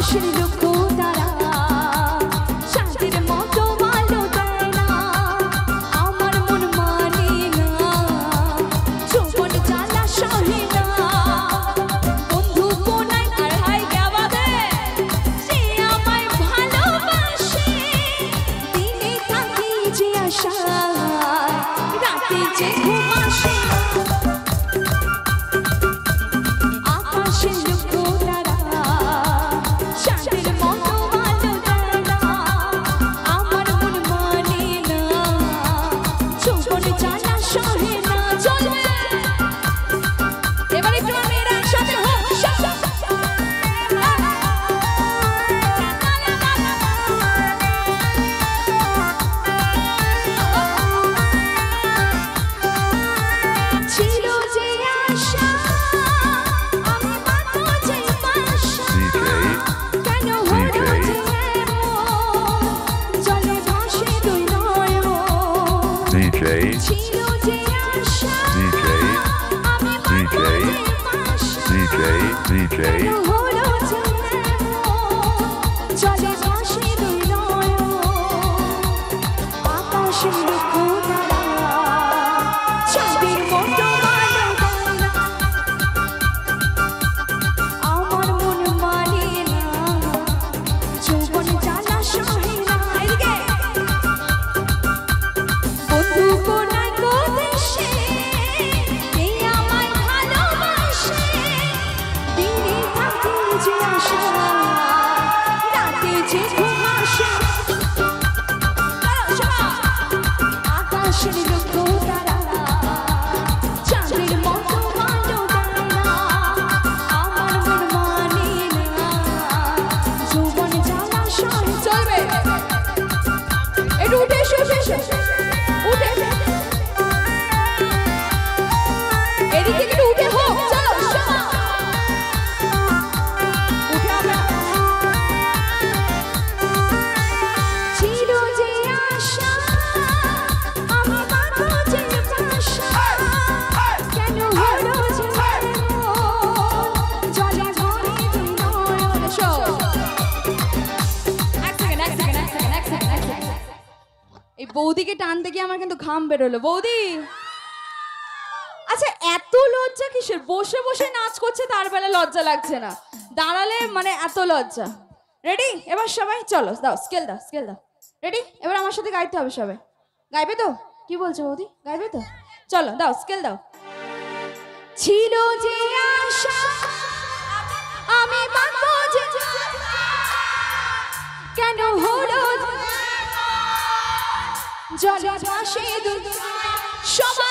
আকাশের লক্ষ্য তারা চাঁদের মতো আলো দেয় না আমার মন মানে না যৌবন জ্বালা সহে না বন্ধু কোনায় আর হাই গাওয়াবে সে আমায় ভালোবাসে দিনে থাকি যে আশা রাতে যে ঘুম আসে আকাশের লক্ষ্য তারা চাঁদের মতো আলো দেয় না আমার মন মানে না যৌবন জ্বালা সহে না চলবে এবার একটু মেয়েরা একসাথে হোক ছিল যে আশা আমি মাত্র যে পাশা কেন হলো যে জলে ভাসে দুই নয়ন ছিল যে আশা আমি মাত্র যে পাশা কেন হলো যে জলে ভাসে দুই নয়ন আকাশের লক্ষ্য তারা চাঁদের মতো আলো দেয় না আমার মন মানে না যৌবন জ্বালা সহে না এদিকে বন্ধু কোনায় গো দেশে কে আমায় ভালোবাসে দিনে থাকি যে আশা রাতে যে ঘুম আসে আকাশের লক্ষ্য তারা চাঁদের মতো আলো দেয় না আমার মন মানে না যৌবন জ্বালা সহে চলবে একটু উঠে এসো উঠে এদিকে একটু উঠে হোক চলো উঠে আমরা ছিল যে আশা আমি মাত্র যে পাশা কেন হলো যে জলে ভরে দুই নয়ন এসো এক সেকেন্ড এই বৌদিকে টানতে গিয়ে আমার কিন্তু ঘাম বেরোলো বৌদি আচ্ছা এত লজ্জা কিসের বসে বসে নাচ করছে তার বেলা লজ্জা লাগছে না দাঁড়ালে মানে এত লজ্জা রেডি এবার সবাই চলো দাও স্কেল দাও রেডি এবার আমার সাথে গাইতে হবে সবাই গাইবে তো কি বলছো বৌদি গাইবে তো চলো দাও স্কেল দাও ছিল যে আশা আমি মাত্র যে কেন হলো জলে ভাসে দুই সবাই